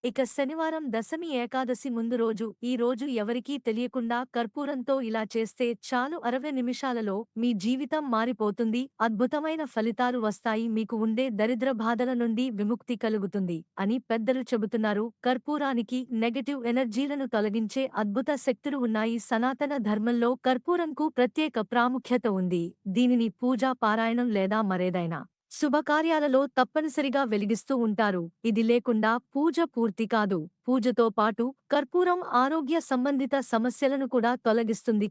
ఇక శనివారం దశమి ఏకాదశి ముందు రోజు ఈ రోజు ఎవరికీ తెలియకుండా కర్పూరంతో ఇలా చేస్తే చాలు 60 నిమిషాలలో మీ జీవితం మారిపోతుంది, అద్భుతమైన ఫలితాలు వస్తాయి, మీకు ఉండే దరిద్ర బాధల నుండి విముక్తి కలుగుతుంది అని పెద్దలు చెబుతున్నారు. కర్పూరానికి నెగటివ్ ఎనర్జీలను తొలగించే అద్భుత శక్తులు ఉన్నాయి. సనాతన ధర్మంలో కర్పూరంకు ప్రత్యేక ప్రాముఖ్యత ఉంది. దీనిని పూజా పారాయణం లేదా మరేదైనా శుభకార్యాలలో తప్పనిసరిగా వెలిగిస్తూ ఉంటారు. ఇది లేకుండా పూజ పూర్తి కాదు. పూజతో పాటు కర్పూరం ఆరోగ్య సంబంధిత సమస్యలను కూడా తొలగిస్తుంది.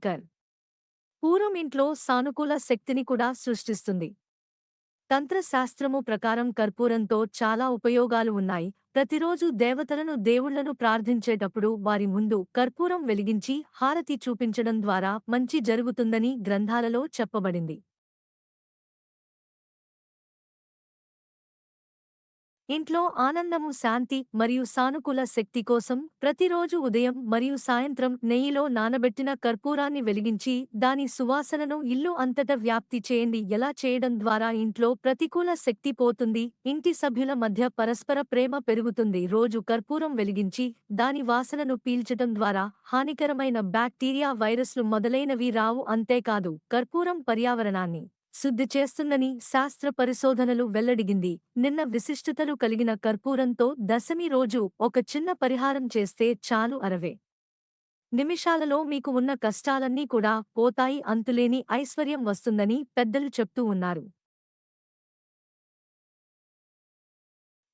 పూరం ఇంట్లో సానుకూల శక్తిని కూడా సృష్టిస్తుంది. తంత్రశాస్త్రము ప్రకారం కర్పూరంతో చాలా ఉపయోగాలు ఉన్నాయి. ప్రతిరోజు దేవతలను దేవుళ్లను ప్రార్థించేటప్పుడు వారి ముందు కర్పూరం వెలిగించి హారతి చూపించడం ద్వారా మంచి జరుగుతుందని గ్రంథాలలో చెప్పబడింది. ఇంట్లో ఆనందము, శాంతి మరియు సానుకూల శక్తి కోసం ప్రతిరోజు ఉదయం మరియు సాయంత్రం నెయ్యిలో నానబెట్టిన కర్పూరాన్ని వెలిగించి దాని సువాసనను ఇల్లు అంతటా వ్యాప్తి చేయండి. ఎలా చేయడం ద్వారా ఇంట్లో ప్రతికూల శక్తి పోతుంది, ఇంటి సభ్యుల మధ్య పరస్పర ప్రేమ పెరుగుతుంది. రోజు కర్పూరం వెలిగించి దాని వాసనను పీల్చటం ద్వారా హానికరమైన బ్యాక్టీరియా, వైరస్లు మొదలైనవి రావు. అంతేకాదు, కర్పూరం పర్యావరణాన్ని శుద్ధి చేస్తుందని శాస్త్ర పరిశోధనలు వెల్లడిగింది. నిన్న విశిష్టతలు కలిగిన కర్పూరంతో దశమి రోజు ఒక చిన్న పరిహారం చేస్తే చాలు, 60 నిమిషాలలో మీకు ఉన్న కష్టాలన్నీ కూడా పోతాయి, అంతులేని ఐశ్వర్యం వస్తుందని పెద్దలు చెప్తూ ఉన్నారు.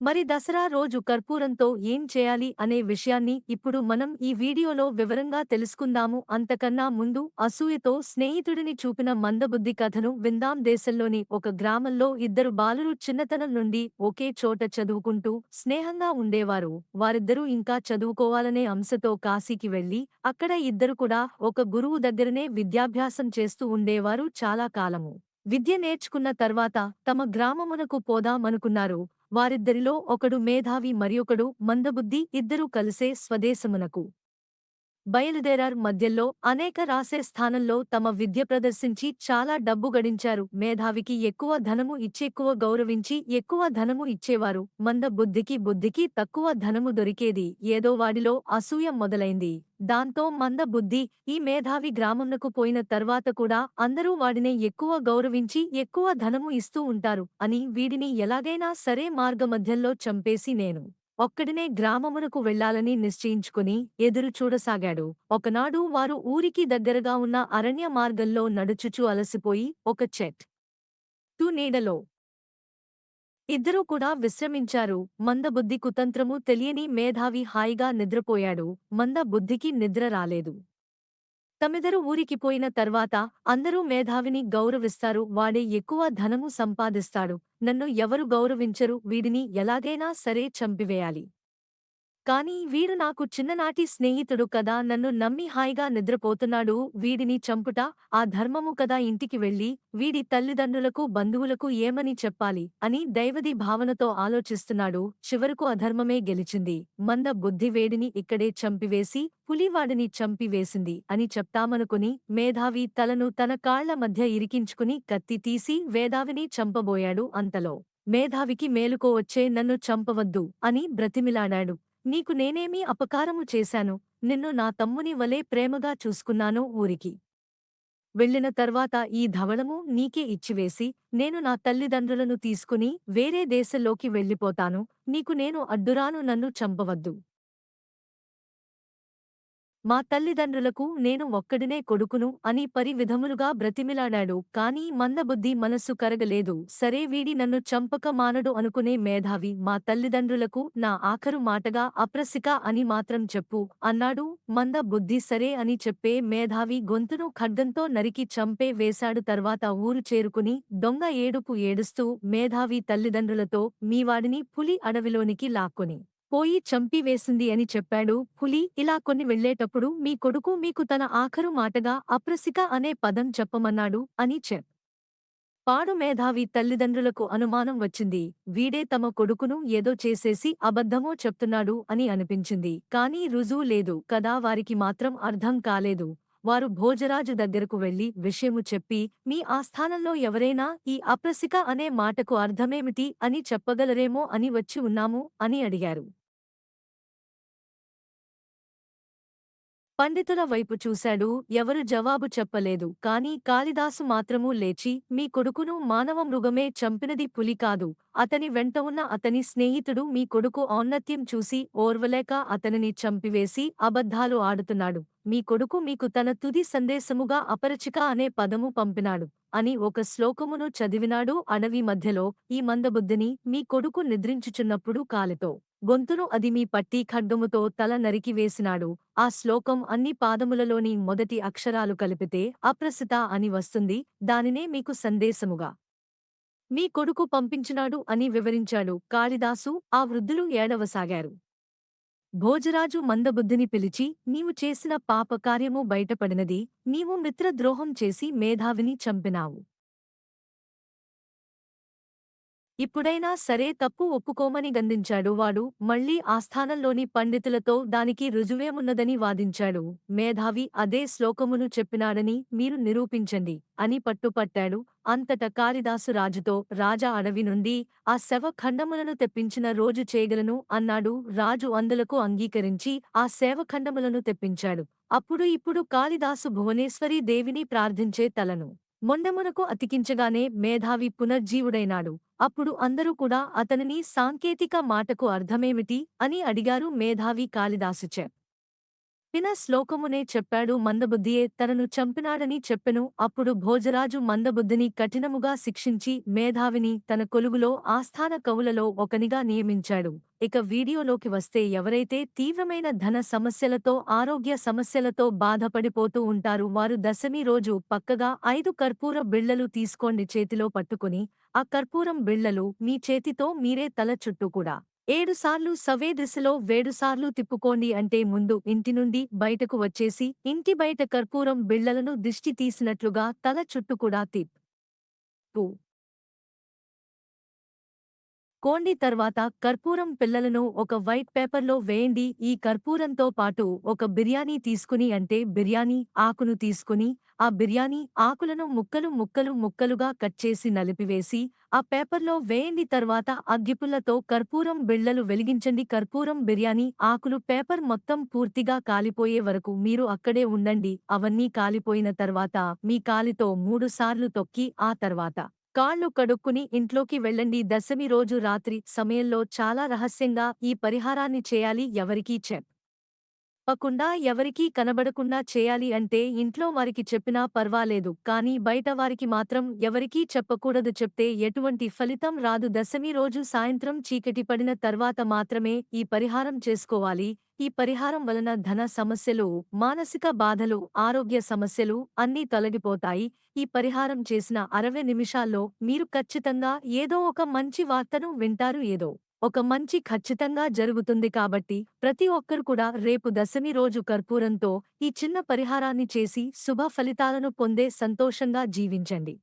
మరి దసరా రోజు కర్పూరంతో ఏం చేయాలి అనే విషయాన్ని ఇప్పుడు మనం ఈ వీడియోలో వివరంగా తెలుసుకుందాము. అంతకన్నా ముందు అసూయతో స్నేహితుడిని చూపిన మందబుద్ధి కథను విందాం. దేశంలోని ఒక గ్రామంలో ఇద్దరు బాలురు చిన్నతనం నుండి ఒకే చోట చదువుకుంటూ స్నేహంగా ఉండేవారు. వారిద్దరూ ఇంకా చదువుకోవాలనే అంశతో కాశీకి వెళ్లి అక్కడ ఇద్దరు కూడా ఒక గురువు దగ్గరనే విద్యాభ్యాసం చేస్తూ ఉండేవారు. చాలా కాలము విద్య నేర్చుకున్న తర్వాత తమ గ్రామమునకు పోదామనుకున్నారు. వారిద్దరిలో ఒకడు మేధావి మరియొకడు మందబుద్ధి. ఇద్దరూ కలిసే స్వదేశమునకు బయలుదేరారు. మధ్యలో అనేక రాసే స్థానంలో తమ విద్య ప్రదర్శించి చాలా డబ్బు గడించారు. మేధావికి ఎక్కువ ధనము ఇచ్చెక్కువ గౌరవించి ఎక్కువ ధనము ఇచ్చేవారు. బుద్ధికి తక్కువ ధనము దొరికేది. ఏదో వాడిలో అసూయ మొదలైంది. దాంతో బుద్ధి ఈ మేధావి గ్రామంనకు పోయిన తర్వాత కూడా అందరూ వాడినే ఎక్కువ గౌరవించి ఎక్కువ ధనము ఇస్తూ ఉంటారు అని వీడిని ఎలాగైనా సరే మార్గమధ్యంలో చంపేసి నేను ఒక్కడినే గ్రామమునకు వెళ్లాలని నిశ్చయించుకుని ఎదురు చూడసాగాడు. ఒకనాడు వారు ఊరికి దగ్గరగా ఉన్న అరణ్య మార్గంలో నడుచుచూ అలసిపోయి ఒక చెట్టు నీడలో ఇద్దరూ కూడా విశ్రమించారు. మందబుద్ధి కుతంత్రము తెలియని మేధావి హాయిగా నిద్రపోయాడు. మందబుద్ధికి నిద్ర రాలేదు. తమిదరు ఊరికి పోయిన తర్వాత అందరూ మేధావిని గౌరవిస్తారు. వాడే ఎక్కువ ధనము సంపాదిస్తాడు. నన్ను ఎవరు గౌరవించరు, వీడిని ఎలాగైనా సరే చంపివేయాలి. కానీ వీడు నాకు చిన్ననాటి స్నేహితుడు కదా, నన్ను నమ్మి హాయిగా నిద్రపోతున్నాడు, వీడిని చంపుట ఆ ధర్మము కదా. ఇంటికి వెళ్ళి వీడి తల్లిదండ్రులకు బంధువులకు ఏమని చెప్పాలి అని దైవది భావనతో ఆలోచిస్తున్నాడు. చివరకు అధర్మమే గెలిచింది. మంద బుద్ధి వేడిని ఇక్కడే చంపివేసి పులివాడిని చంపివేసింది అని చెప్తామనుకుని మేధావి తలను తన కాళ్ల మధ్య ఇరికించుకుని కత్తి తీసి వేదావిని చంపబోయాడు. అంతలో మేధావికి మేలుకో వచ్చే, నన్ను చంపవద్దు అని బ్రతిమిలాడాడు. నీకు నేనేమీ అపకారము చేశాను? నిన్ను నా తమ్ముని వలె ప్రేమగా చూసుకున్నాను. ఊరికి వెళ్ళిన తర్వాత ఈ ధవళము నీకే ఇచ్చివేసి నేను నా తల్లిదండ్రులను తీసుకుని వేరే దేశంలోకి వెళ్ళిపోతాను. నీకు నేను అడ్డురాను, నన్ను చంపవద్దు. మా తల్లిదండ్రులకు నేను ఒక్కడినే కొడుకును అని పరివిధములుగా బ్రతిమిలాడాడు. కాని మందబుద్ధి మనస్సు కరగలేదు. సరే, వీడి నన్ను చంపక మానడు అనుకునే మేధావి మా తల్లిదండ్రులకు నా ఆఖరు మాటగా అప్రసిక అని మాత్రం చెప్పు అన్నాడు. మంద బుద్ధి సరే అని చెప్పే మేధావి గొంతును ఖడ్గంతో నరికి చంపే వేశాడు. తర్వాత ఊరు చేరుకుని దొంగ ఏడుపు ఏడుస్తూ మేధావి తల్లిదండ్రులతో మీవాడిని పులి అడవిలోనికి లాక్కొని పోయి చంపివేసింది అని చెప్పాడు. పులి ఇలా కొని వెళ్ళేటప్పుడు మీ కొడుకు మీకు తన ఆఖరు మాటగా అప్రసిక అనే పదం చెప్పమన్నాడు అని పాడు మేధావి తల్లిదండ్రులకు అనుమానం వచ్చింది. వీడే తమ కొడుకును ఏదో చేసేసి అబద్ధమో చెప్తున్నాడు అని అనిపించింది. కానీ రుజువు లేదు కదా. వారికి మాత్రం అర్థం కాలేదు. వారు భోజరాజు దగ్గరకు వెళ్లి విషయము చెప్పి మీ ఆస్థానంలో ఎవరైనా ఈ అప్రసిక అనే మాటకు అర్థమేమిటి అని చెప్పగలరేమో అని వచ్చి ఉన్నాము అని అడిగారు. పండితుల వైపు చూశాడు. ఎవరు జవాబు చెప్పలేదు. కాని కాళిదాసు మాత్రమూ లేచి, మీ కొడుకును మానవ మృగమే చంపినది పులి కాదు. అతని వెంట ఉన్న అతని స్నేహితుడు మీ కొడుకు ఔన్నత్యం చూసి ఓర్వలేక అతనిని చంపివేసి అబద్ధాలు ఆడుతున్నాడు. మీ కొడుకు మీకు తన తుది సందేశముగా అపరచిక అనే పదము పంపినాడు అని ఒక శ్లోకమును చదివినాడు. అడవి మధ్యలో ఈ మందబుద్ధిని మీ కొడుకు నిద్రించుచున్నప్పుడు కాలితో గొంతును అదిమి పట్టి ఖడ్గముతో తల నరికివేసినాడు. ఆ శ్లోకం అన్ని పాదములలోని మొదటి అక్షరాలు కలిపితే అప్రసిత అని వస్తుంది. దానినే మీకు సందేశముగా మీ కొడుకు పంపించినాడు అని వివరించాడు కాళిదాసు. ఆ వృద్ధులు ఏడవసాగారు. భోజరాజు మందబుద్ధిని పిలిచి, నీవు చేసిన పాపకార్యము బయటపడినది. నీవు మిత్రద్రోహం చేసి మేధావిని చంపినావు. ఇప్పుడైనా సరే తప్పు ఒప్పుకోమని గందించాడు. వాడు మళ్ళీ ఆస్థానంలోని పండితులతో దానికి రుజువేమున్నదని వాదించాడు. మేధావి అదే శ్లోకమును చెప్పినాడని మీరు నిరూపించండి అని పట్టుపట్టాడు. అంతట కాళిదాసు రాజుతో, రాజా అడవి నుండి ఆ శవఖండములను తెప్పించిన రోజు చేయగలను అన్నాడు. రాజు అందులకు అంగీకరించి ఆ శవఖండములను తెప్పించాడు. అప్పుడు ఇప్పుడు కాళిదాసు భువనేశ్వరీ దేవిని ప్రార్థించే తలను మొండెమునకు అతికించగానే మేధావి పునర్జీవుడైనాడు. అప్పుడు అందరూ కూడా అతనిని సాంకేతిక మాటకు అర్థమేమిటి అని అడిగారు. మేధావి కాళిదాసుచే పిన శ్లోకమునే చెప్పాడు. మందబుద్ధియే తనను చంపినాడని చెప్పెను. అప్పుడు భోజరాజు మందబుద్ధిని కఠినముగా శిక్షించి మేధావిని తన కొలువులో ఆస్థాన కవులలో ఒకనిగా నియమించాడు. ఇక వీడియోలోకి వస్తే ఎవరైతే తీవ్రమైన ధన సమస్యలతో ఆరోగ్య సమస్యలతో బాధపడిపోతూ ఉంటారు వారు దశమి రోజు పక్కగా 5 కర్పూర బిళ్లలు తీసుకోండి. చేతిలో పట్టుకుని ఆ కర్పూరం బిళ్లలు మీ చేతితో మీరే తల చుట్టూ కూడా 7 సార్లు సవ్య దిశలో 7 సార్లు తిప్పుకోండి. అంటే ముందు ఇంటి నుండి బయటకు వచ్చేసి ఇంటి బయట కర్పూరం బిళ్లలను దిష్టి తీసినట్లుగా తల చుట్టూ కూడా తిప్పు కోండి. తర్వాత కర్పూరం పిల్లలను ఒక వైట్ పేపర్లో వేయండి. ఈ కర్పూరంతో పాటు ఒక బిర్యానీ తీసుకుని అంటే బిర్యానీ ఆకును తీసుకుని ఆ బిర్యానీ ఆకులను ముక్కలు ముక్కలు ముక్కలుగా కట్ చేసి నలిపివేసి ఆ పేపర్లో వేయండి. తర్వాత అగ్గిపుల్లతో కర్పూరం బిళ్లలు వెలిగించండి. కర్పూరం బిర్యానీ ఆకులు పేపర్ మొత్తం పూర్తిగా కాలిపోయే వరకు మీరు అక్కడే ఉండండి. అవన్నీ కాలిపోయిన తర్వాత మీ కాలితో 3 సార్లు తొక్కి ఆ తర్వాత కాళ్ళు కడుక్కుని ఇంట్లోకి వెళ్ళండి. దశమి రోజు రాత్రి సమయంలో చాలా రహస్యంగా ఈ పరిహారాన్ని చేయాలి. ఎవరికీ చెప్పకుండా ఎవరికీ కనబడకుండా చేయాలి. అంటే ఇంట్లో వారికి చెప్పినా పర్వాలేదు కానీ బయట వారికి మాత్రం ఎవరికీ చెప్పకూడదు. చెప్తే ఎటువంటి ఫలితం రాదు. దశమి రోజు సాయంత్రం చీకటి పడిన తర్వాత మాత్రమే ఈ పరిహారం చేసుకోవాలి. ఈ పరిహారం వలన ధన సమస్యలు, మానసిక బాధలు, ఆరోగ్య సమస్యలు అన్నీ తొలగిపోతాయి. ఈ పరిహారం చేసిన 60 నిమిషాల్లో మీరు ఖచ్చితంగా ఏదో ఒక మంచి వార్తను వింటారు. ఏదో ఒక మంచి ఖచ్చితంగా జరుగుతుంది. కాబట్టి ప్రతి ఒక్కరు కూడా రేపు దశమి రోజు కర్పూరంతో ఈ చిన్న పరిహారాన్ని చేసి శుభ ఫలితాలను పొందే సంతోషంగా జీవించండి.